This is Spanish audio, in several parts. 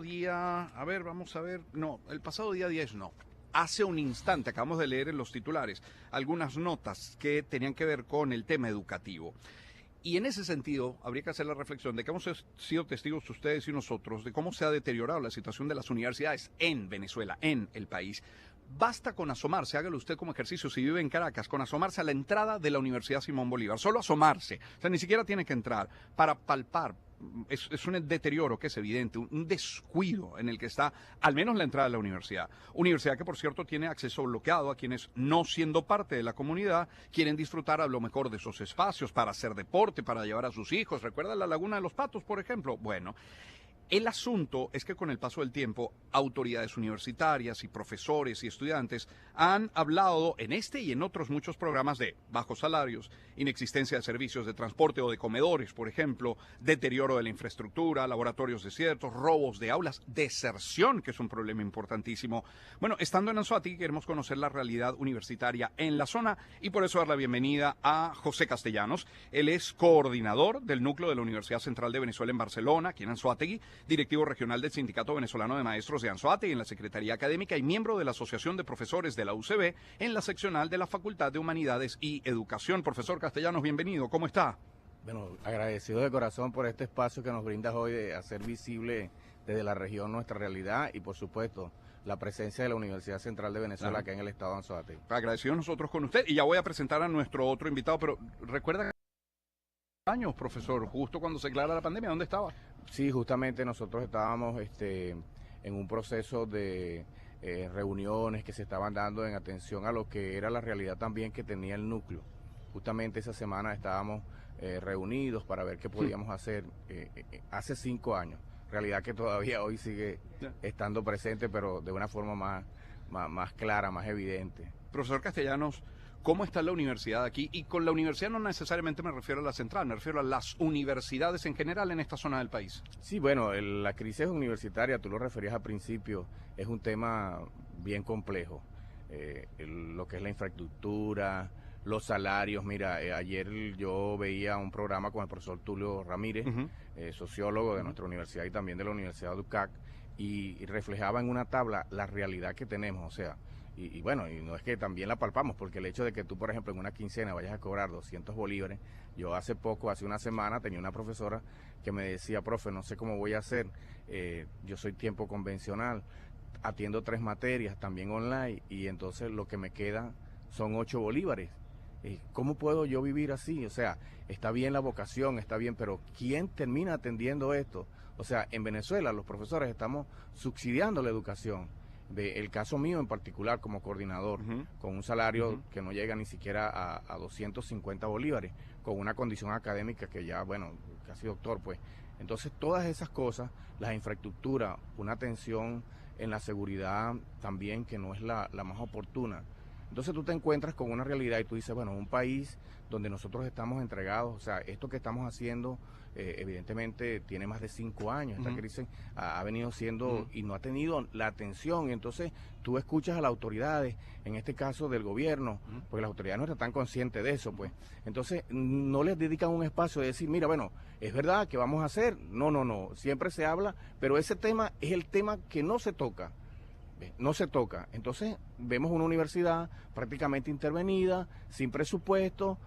día, a ver, vamos a ver, no, el pasado día 10 no. Hace un instante acabamos de leer en los titulares algunas notas que tenían que ver con el tema educativo. Y en ese sentido, habría que hacer la reflexión de que hemos sido testigos ustedes y nosotros de cómo se ha deteriorado la situación de las universidades en Venezuela, en el país. Basta con asomarse, hágalo usted como ejercicio, si vive en Caracas, con asomarse a la entrada de la Universidad Simón Bolívar, solo asomarse, o sea, ni siquiera tiene que entrar para palpar. Es un deterioro que es evidente, un descuido en el que está al menos la entrada de la universidad. Universidad que, por cierto, tiene acceso bloqueado a quienes, no siendo parte de la comunidad, quieren disfrutar a lo mejor de esos espacios para hacer deporte, para llevar a sus hijos. ¿Recuerda la Laguna de los Patos, por ejemplo? Bueno, el asunto es que con el paso del tiempo, autoridades universitarias y profesores y estudiantes han hablado en este y en otros muchos programas de bajos salarios, inexistencia de servicios de transporte o de comedores, por ejemplo, deterioro de la infraestructura, laboratorios desiertos, robos de aulas, deserción, que es un problema importantísimo. Bueno, estando en Anzoátegui queremos conocer la realidad universitaria en la zona y por eso dar la bienvenida a José Castellanos. Él es coordinador del núcleo de la Universidad Central de Venezuela en Barcelona, aquí en Anzoátegui, directivo regional del Sindicato Venezolano de Maestros de Anzoátegui en la Secretaría Académica y miembro de la Asociación de Profesores de la UCB en la seccional de la Facultad de Humanidades y Educación. Profesor Castellanos, bienvenido, ¿cómo está? Bueno, agradecido de corazón por este espacio que nos brindas hoy de hacer visible desde la región nuestra realidad y, por supuesto, la presencia de la Universidad Central de Venezuela acá en el estado de Anzoátegui. Agradecidos nosotros con usted y ya voy a presentar a nuestro otro invitado, pero recuerda años, profesor, justo cuando se declara la pandemia, ¿dónde estaba? Sí, justamente nosotros estábamos en un proceso de reuniones que se estaban dando en atención a lo que era la realidad también que tenía el núcleo. Justamente esa semana estábamos reunidos para ver qué podíamos hacer hace 5 años, realidad que todavía hoy sigue estando presente, pero de una forma más clara, más evidente. Profesor Castellanos, ¿cómo está la universidad aquí? Y con la universidad no necesariamente me refiero a la central, me refiero a las universidades en general en esta zona del país. Sí, bueno, la crisis universitaria, tú lo referías al principio, es un tema bien complejo. Lo que es la infraestructura, los salarios. Mira, ayer yo veía un programa con el profesor Tulio Ramírez, sociólogo de nuestra universidad y también de la Universidad de UCAC, y reflejaba en una tabla la realidad que tenemos, o sea, y bueno, y no es que también la palpamos, porque el hecho de que tú, por ejemplo, en una quincena vayas a cobrar 200 bolívares, yo hace una semana, tenía una profesora que me decía, profe, no sé cómo voy a hacer, yo soy tiempo convencional, atiendo 3 materias, también online, y entonces lo que me queda son 8 bolívares. ¿Cómo puedo yo vivir así? O sea, está bien la vocación, está bien, pero ¿quién termina atendiendo esto? O sea, en Venezuela los profesores estamos subsidiando la educación. El caso mío en particular como coordinador, con un salario que no llega ni siquiera a 250 bolívares, con una condición académica que ya, bueno, casi doctor, pues. Entonces, todas esas cosas, las infraestructuras, una atención en la seguridad también que no es la más oportuna. Entonces tú te encuentras con una realidad y tú dices, bueno, un país donde nosotros estamos entregados, o sea, esto que estamos haciendo evidentemente tiene más de 5 años, esta crisis ha venido siendo y no ha tenido la atención, y entonces tú escuchas a las autoridades, en este caso del gobierno, porque las autoridades no están conscientes de eso, pues, entonces no les dedican un espacio de decir, mira, bueno, es verdad que vamos a hacer, no, siempre se habla, pero ese tema es el tema que no se toca. No se toca. Entonces vemos una universidad prácticamente intervenida, sin presupuesto,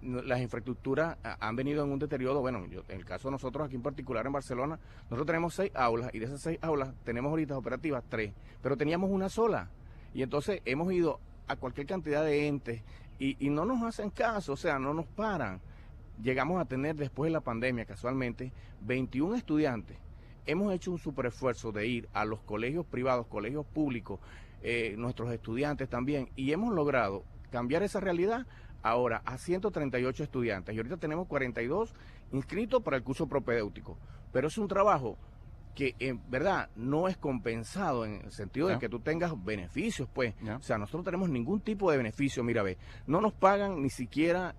las infraestructuras han venido en un deterioro. Bueno, en el caso de nosotros aquí en particular en Barcelona, nosotros tenemos 6 aulas y de esas 6 aulas tenemos ahorita operativas 3, pero teníamos una sola. Y entonces hemos ido a cualquier cantidad de entes y no nos hacen caso, o sea, no nos paran. Llegamos a tener después de la pandemia casualmente 21 estudiantes. Hemos hecho un super esfuerzo de ir a los colegios privados, colegios públicos, nuestros estudiantes también, y hemos logrado cambiar esa realidad ahora a 138 estudiantes. Y ahorita tenemos 42 inscritos para el curso propedéutico. Pero es un trabajo que en verdad no es compensado en el sentido de que tú tengas beneficios, pues. O sea, nosotros no tenemos ningún tipo de beneficio, mira, ve, no nos pagan ni siquiera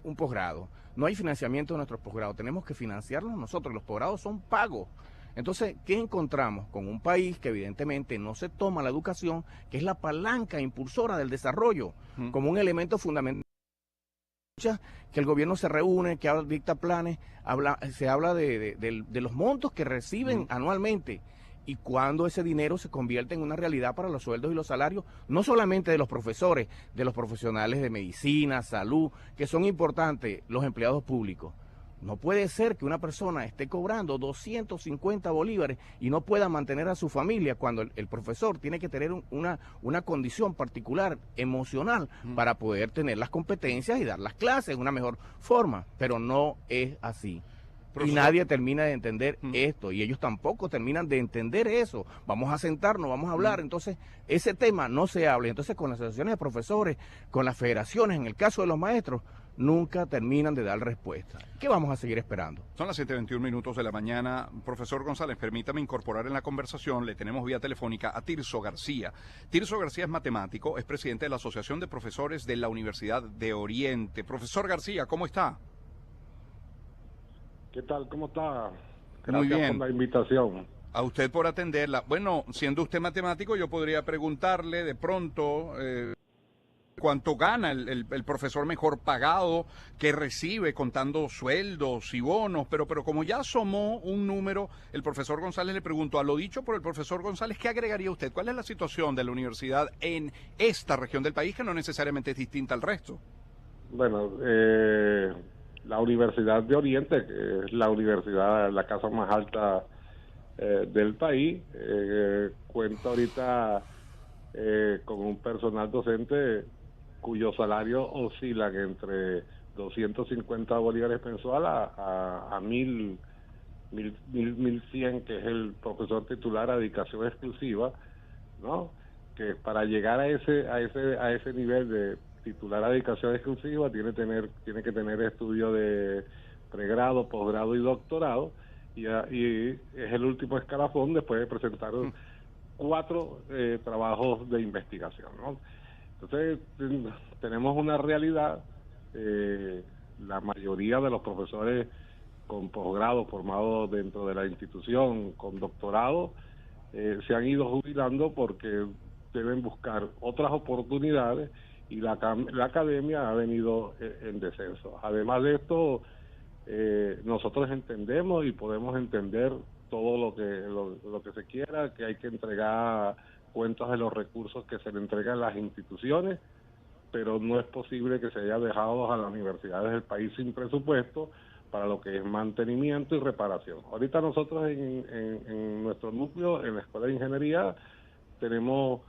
un posgrado. No hay financiamiento de nuestros posgrados, tenemos que financiarlos nosotros, los posgrados son pagos. Entonces, ¿qué encontramos? Con un país que evidentemente no se toma la educación, que es la palanca impulsora del desarrollo, como un elemento fundamental. Que el gobierno se reúne, que dicta planes, se habla de los montos que reciben anualmente, y cuándo ese dinero se convierte en una realidad para los sueldos y los salarios, no solamente de los profesores, de los profesionales de medicina, salud, que son importantes, los empleados públicos. No puede ser que una persona esté cobrando 250 bolívares y no pueda mantener a su familia cuando el profesor tiene que tener una condición particular, emocional, para poder tener las competencias y dar las clases de una mejor forma. Pero no es así. Profesor. Y nadie termina de entender esto, y ellos tampoco terminan de entender eso. Vamos a sentarnos, vamos a hablar. Entonces, ese tema no se habla. Entonces, con las asociaciones de profesores, con las federaciones, en el caso de los maestros, nunca terminan de dar respuesta. ¿Qué vamos a seguir esperando? Son las 7:21 de la mañana. Profesor González, permítame incorporar en la conversación, le tenemos vía telefónica a Tirso García. Tirso García es matemático, es presidente de la Asociación de Profesores de la Universidad de Oriente. Profesor García, ¿cómo está? ¿Qué tal? ¿Cómo está? Gracias. Muy bien. Por la invitación. A usted por atenderla. Bueno, siendo usted matemático, yo podría preguntarle de pronto cuánto gana el profesor mejor pagado, qué recibe contando sueldos y bonos, pero como ya asomó un número, el profesor González le preguntó, a lo dicho por el profesor González, ¿qué agregaría usted? ¿Cuál es la situación de la universidad en esta región del país que no necesariamente es distinta al resto? Bueno, la Universidad de Oriente, que es la universidad, la casa más alta del país, cuenta ahorita con un personal docente cuyos salarios oscilan entre 250 bolívares mensual a 1.100, que es el profesor titular a dedicación exclusiva, ¿no? Que para llegar a ese nivel de titular a dedicación exclusiva tiene que tener estudio de pregrado, posgrado y doctorado, y es el último escalafón después de presentar 4 trabajos de investigación, ¿no? Entonces tenemos una realidad, la mayoría de los profesores con posgrado formados dentro de la institución, con doctorado, se han ido jubilando porque deben buscar otras oportunidades, y la academia ha venido en descenso. Además de esto, nosotros entendemos y podemos entender todo lo que se quiera, que hay que entregar cuentas de los recursos que se le entregan a las instituciones, pero no es posible que se haya dejado a las universidades del país sin presupuesto para lo que es mantenimiento y reparación. Ahorita nosotros en nuestro núcleo, en la Escuela de Ingeniería, tenemos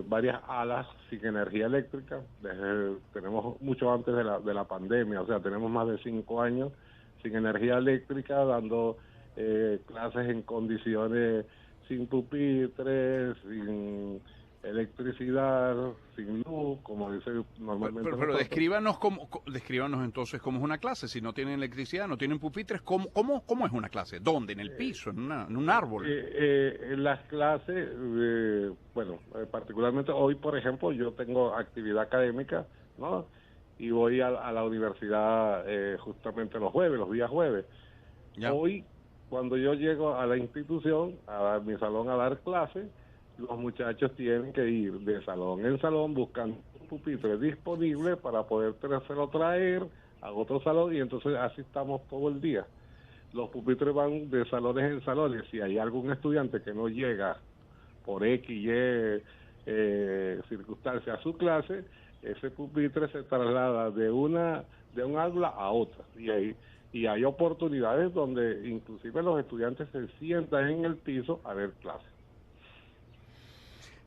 varias alas sin energía eléctrica. Tenemos mucho antes de la pandemia, o sea, tenemos más de 5 años sin energía eléctrica, dando clases en condiciones sin pupitres, sin electricidad, sin luz, como dice normalmente. Pero descríbanos entonces cómo es una clase. Si no tienen electricidad, no tienen pupitres, ¿cómo es una clase? ¿Dónde? ¿En el piso? ¿En un árbol? En las clases, particularmente hoy, por ejemplo, yo tengo actividad académica, ¿no? Y voy a la universidad justamente los días jueves. Ya. Hoy, cuando yo llego a la institución, a mi salón a dar clases, los muchachos tienen que ir de salón en salón buscando un pupitre disponible para poder traer a otro salón, y entonces así estamos todo el día. Los pupitres van de salones en salones. Si hay algún estudiante que no llega por X, Y circunstancia a su clase, ese pupitre se traslada de un aula a otra, y hay oportunidades donde inclusive los estudiantes se sientan en el piso a ver clases.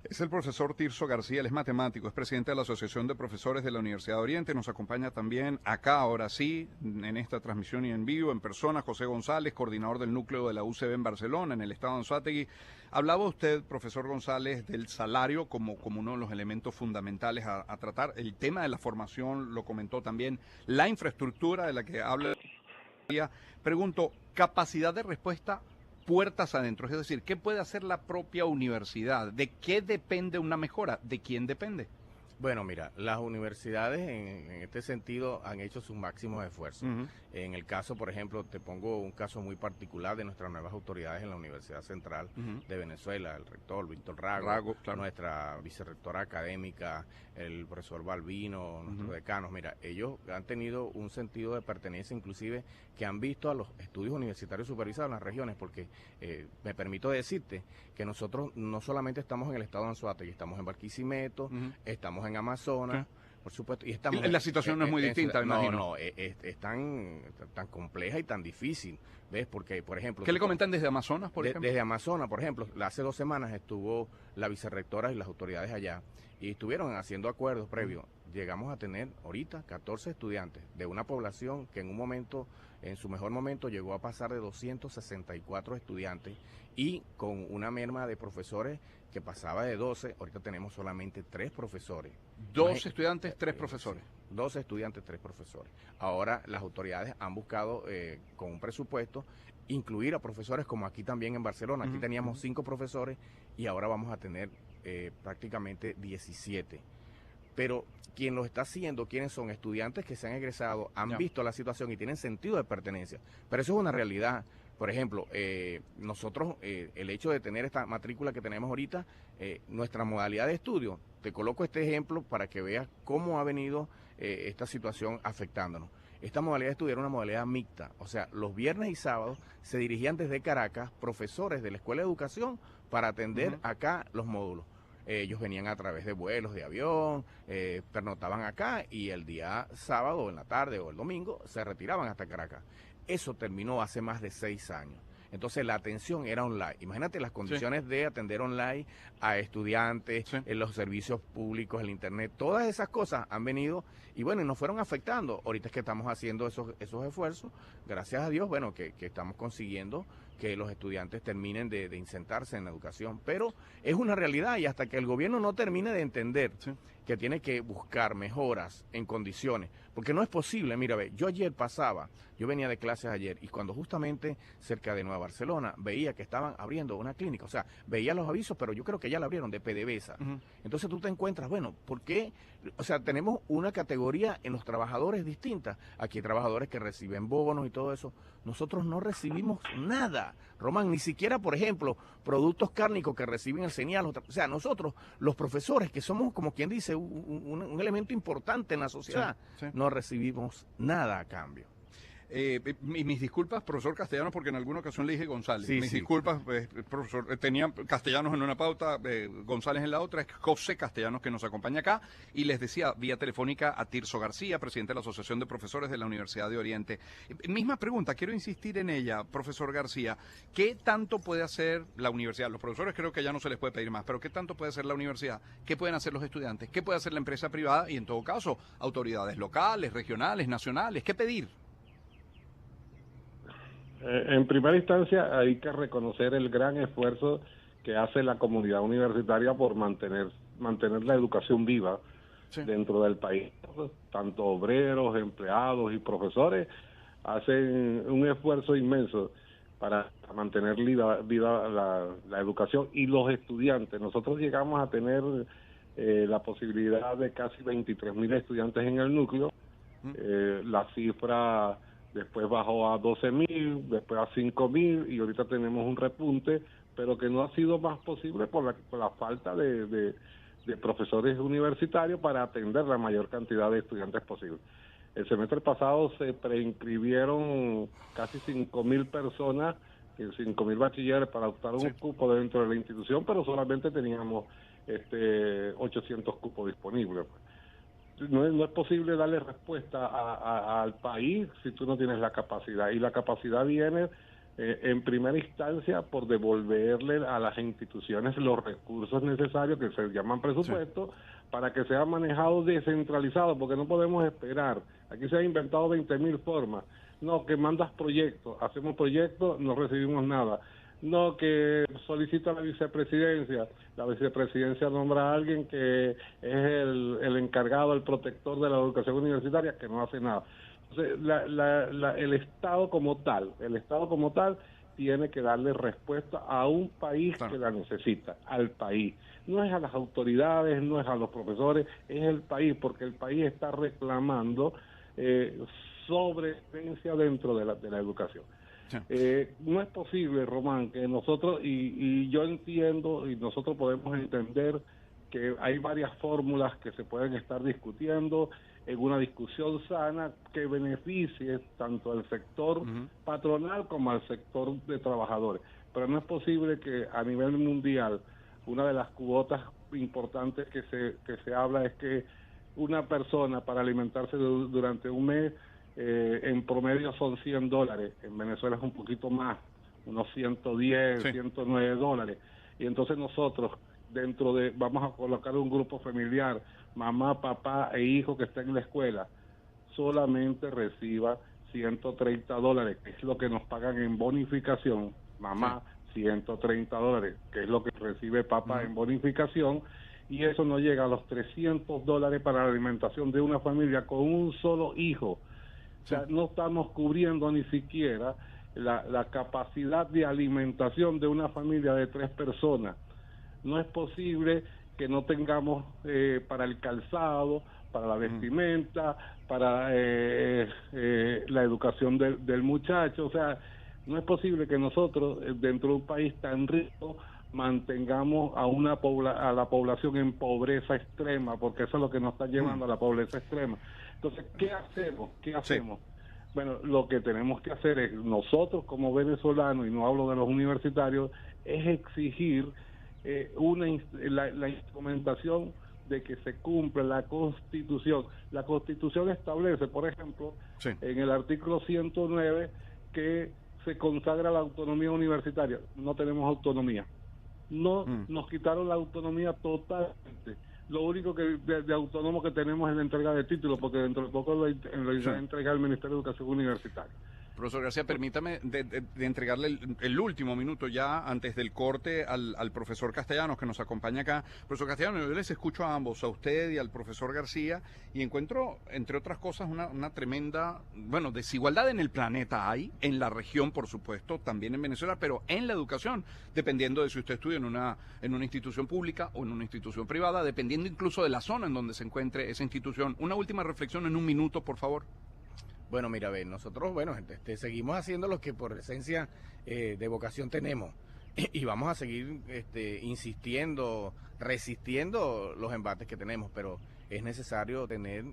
Es el profesor Tirso García, él es matemático, es presidente de la Asociación de Profesores de la Universidad de Oriente. Nos acompaña también acá, ahora sí, en esta transmisión y en vivo, en persona, José González, coordinador del núcleo de la UCB en Barcelona, en el estado de Anzoátegui. Hablaba usted, profesor González, del salario como uno de los elementos fundamentales a tratar. El tema de la formación lo comentó también, la infraestructura de la que habla. Pregunto, capacidad de respuesta puertas adentro, es decir, ¿qué puede hacer la propia universidad? ¿De qué depende una mejora? ¿De quién depende? Bueno, mira, las universidades en este sentido han hecho sus máximos esfuerzos. En el caso, por ejemplo, te pongo un caso muy particular de nuestras nuevas autoridades en la Universidad Central de Venezuela, el rector Víctor Rago, claro, nuestra vicerrectora académica, el profesor Balbino, nuestros decanos. Mira, ellos han tenido un sentido de pertenencia, inclusive que han visto a los estudios universitarios supervisados en las regiones, porque me permito decirte que nosotros no solamente estamos en el estado de Anzoátegui, estamos en Barquisimeto, estamos en Amazonas, por supuesto, y estamos... La situación no es muy distinta, me imagino. No, es tan compleja y tan difícil, ¿ves? Porque, por ejemplo... ¿Qué le comentan desde Amazonas, por ejemplo? Desde Amazonas, por ejemplo, hace 2 semanas estuvo la vicerrectora y las autoridades allá, y estuvieron haciendo acuerdos previos. Llegamos a tener ahorita 14 estudiantes de una población que en un momento, en su mejor momento, llegó a pasar de 264 estudiantes, y con una merma de profesores que pasaba de 12, ahorita tenemos solamente 3 profesores. 2 estudiantes, 3 profesores. 2 estudiantes, 3 profesores. Ahora las autoridades han buscado, con un presupuesto, incluir a profesores como aquí también en Barcelona. Aquí teníamos 5 profesores y ahora vamos a tener prácticamente 17. Pero quien lo está haciendo, quienes son estudiantes que se han egresado, han visto la situación y tienen sentido de pertenencia. Pero eso es una realidad. Por ejemplo, nosotros, el hecho de tener esta matrícula que tenemos ahorita, nuestra modalidad de estudio, te coloco este ejemplo para que veas cómo ha venido esta situación afectándonos. Esta modalidad de estudio era una modalidad mixta, o sea, los viernes y sábados se dirigían desde Caracas profesores de la Escuela de Educación para atender acá los módulos. Ellos venían a través de vuelos de avión, pernotaban acá y el día sábado, en la tarde o el domingo, se retiraban hasta Caracas. Eso terminó hace más de 6 años. Entonces la atención era online. Imagínate las condiciones de atender online a estudiantes, en los servicios públicos, el internet, todas esas cosas han venido y bueno, y nos fueron afectando. Ahorita es que estamos haciendo esos esfuerzos, gracias a Dios, bueno, que estamos consiguiendo que los estudiantes terminen de insertarse en la educación, pero es una realidad y hasta que el gobierno no termine de entender que tiene que buscar mejoras en condiciones, porque no es posible, mira, ve, yo venía de clases ayer y cuando justamente cerca de Nueva Barcelona veía que estaban abriendo una clínica, o sea, veía los avisos, pero yo creo que ya la abrieron de PDVSA. Entonces tú te encuentras, bueno, ¿por qué? O sea, tenemos una categoría en los trabajadores distinta. Aquí hay trabajadores que reciben bonos y todo eso. Nosotros no recibimos nada, Román, ni siquiera, por ejemplo, productos cárnicos que reciben el CENIAL. O sea, nosotros, los profesores, que somos, como quien dice, un elemento importante en la sociedad, no recibimos nada a cambio. Mis disculpas, profesor Castellanos, porque en alguna ocasión le dije González. Mis disculpas, profesor. Tenía Castellanos en una pauta, González en la otra. Es José Castellanos que nos acompaña acá. Y les decía, vía telefónica, a Tirso García, presidente de la Asociación de Profesores de la Universidad de Oriente. Misma pregunta, quiero insistir en ella, profesor García. ¿Qué tanto puede hacer la universidad? Los profesores creo que ya no se les puede pedir más, pero ¿qué tanto puede hacer la universidad? ¿Qué pueden hacer los estudiantes? ¿Qué puede hacer la empresa privada? Y en todo caso, autoridades locales, regionales, nacionales. ¿Qué pedir? En primera instancia hay que reconocer el gran esfuerzo que hace la comunidad universitaria por mantener la educación viva dentro del país. Tanto obreros, empleados y profesores hacen un esfuerzo inmenso para mantener viva la educación y los estudiantes. Nosotros llegamos a tener la posibilidad de casi 23.000 estudiantes en el núcleo. La cifra después bajó a 12.000, después a 5.000 y ahorita tenemos un repunte, pero que no ha sido más posible por la falta de profesores universitarios para atender la mayor cantidad de estudiantes posible. El semestre pasado se preinscribieron casi 5.000 personas, 5.000 bachilleres para optar un cupo dentro de la institución, pero solamente teníamos 800 cupos disponibles. No es posible darle respuesta al país si tú no tienes la capacidad, y la capacidad viene en primera instancia por devolverle a las instituciones los recursos necesarios que se llaman presupuestos para que sea manejado descentralizado, porque no podemos esperar. Aquí se han inventado 20.000 formas. No, que mandas proyectos, hacemos proyectos, no recibimos nada. No, que solicita la vicepresidencia nombra a alguien que es el encargado, el protector de la educación universitaria, que no hace nada. Entonces, el Estado como tal tiene que darle respuesta a un país Claro. que la necesita, al país. No es a las autoridades, no es a los profesores, es el país, porque el país está reclamando sobrevivencia dentro de la educación. Sí. No es posible, Román, que nosotros, y yo entiendo, y nosotros podemos entender que hay varias fórmulas que se pueden estar discutiendo en una discusión sana que beneficie tanto al sector patronal como al sector de trabajadores. Pero no es posible que a nivel mundial una de las cuotas importantes que se habla es que una persona para alimentarse durante un mes en promedio son $100. En Venezuela es un poquito más, unos 110, Sí. 109 dólares. Y entonces nosotros, vamos a colocar un grupo familiar, mamá, papá e hijo que está en la escuela, solamente reciba $130, que es lo que nos pagan en bonificación, mamá, $130, que es lo que recibe papá en bonificación, y eso no llega a los $300 para la alimentación de una familia con un solo hijo. O sea, no estamos cubriendo ni siquiera la capacidad de alimentación de una familia de 3 personas. No es posible que no tengamos para el calzado, para la vestimenta, para la educación del muchacho. O sea, no es posible que nosotros, dentro de un país tan rico, mantengamos a la población en pobreza extrema, porque eso es lo que nos está llevando a la pobreza extrema. Entonces, ¿qué hacemos? Bueno, lo que tenemos que hacer es, nosotros como venezolanos, y no hablo de los universitarios, es exigir la instrumentación de que se cumpla la Constitución. La Constitución establece, por ejemplo, en el artículo 109, que se consagra la autonomía universitaria. No tenemos autonomía. Nos quitaron la autonomía totalmente. Lo único que de autónomo que tenemos es la entrega de títulos, porque dentro de poco lo entrega el Ministerio de Educación Universitaria. Profesor García, permítame de entregarle el último minuto ya antes del corte al profesor Castellanos, que nos acompaña acá. Profesor Castellanos, yo les escucho a ambos, a usted y al profesor García, y encuentro, entre otras cosas, una tremenda, desigualdad en el planeta hay, en la región, por supuesto, también en Venezuela, pero en la educación, dependiendo de si usted estudia en una institución pública o en una institución privada, dependiendo incluso de la zona en donde se encuentre esa institución. Una última reflexión en un minuto, por favor. Bueno, mira, nosotros, seguimos haciendo lo que por esencia de vocación tenemos y vamos a seguir insistiendo, resistiendo los embates que tenemos, pero es necesario tener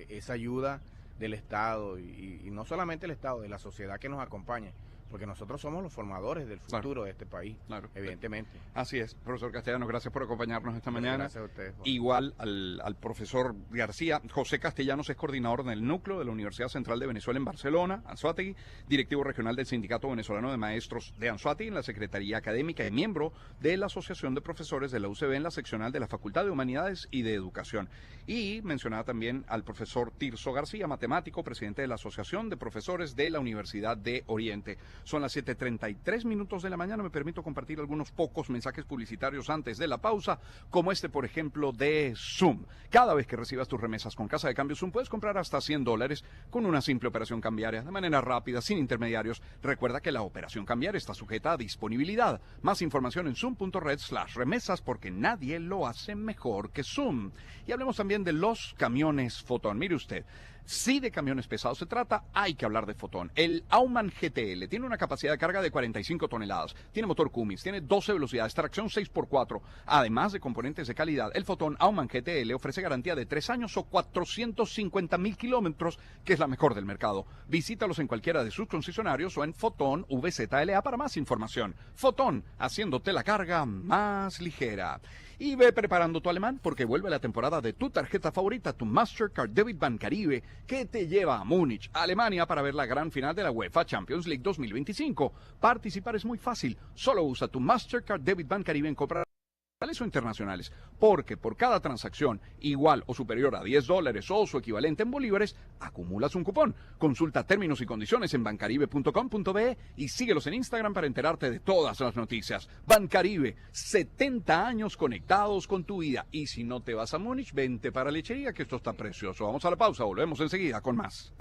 esa ayuda del Estado y no solamente el Estado, de la sociedad que nos acompaña, porque nosotros somos los formadores del futuro de este país, evidentemente. Así es, profesor Castellanos, gracias por acompañarnos esta mañana. Gracias a ustedes. Igual al profesor García. José Castellanos es coordinador del núcleo de la Universidad Central de Venezuela en Barcelona, Anzoátegui, directivo regional del Sindicato Venezolano de Maestros de Anzoátegui en la Secretaría Académica y miembro de la Asociación de Profesores de la UCB en la seccional de la Facultad de Humanidades y de Educación. Y mencionaba también al profesor Tirso García, matemático, presidente de la Asociación de Profesores de la Universidad de Oriente. Son las 7:33 de la mañana. Me permito compartir algunos pocos mensajes publicitarios antes de la pausa, como este, por ejemplo, de Zoom. Cada vez que recibas tus remesas con Casa de Cambio Zoom, puedes comprar hasta $100 con una simple operación cambiaria, de manera rápida, sin intermediarios. Recuerda que la operación cambiaria está sujeta a disponibilidad. Más información en zoom.red/remesas, porque nadie lo hace mejor que Zoom. Y hablemos también de los camiones Fotón. Mire usted, si de camiones pesados se trata, hay que hablar de Fotón. El Aumann GTL tiene una capacidad de carga de 45 toneladas, tiene motor Cummins, tiene 12 velocidades, tracción 6x4, además de componentes de calidad. El Fotón Aumann GTL ofrece garantía de 3 años o 450,000 kilómetros, que es la mejor del mercado. Visítalos en cualquiera de sus concesionarios o en Fotón VZLA para más información. Fotón, haciéndote la carga más ligera. Y ve preparando tu alemán, porque vuelve la temporada de tu tarjeta favorita, tu Mastercard Debit Bancaribe, que te lleva a Múnich, Alemania, para ver la gran final de la UEFA Champions League 2025. Participar es muy fácil. Solo usa tu Mastercard Debit Bancaribe en comprar o internacionales, porque por cada transacción igual o superior a $10 o su equivalente en bolívares, acumulas un cupón. Consulta términos y condiciones en bancaribe.com.be y síguelos en Instagram para enterarte de todas las noticias. Bancaribe, 70 años conectados con tu vida. Y si no te vas a Múnich, vente para Lechería, que esto está precioso. Vamos a la pausa, volvemos enseguida con más.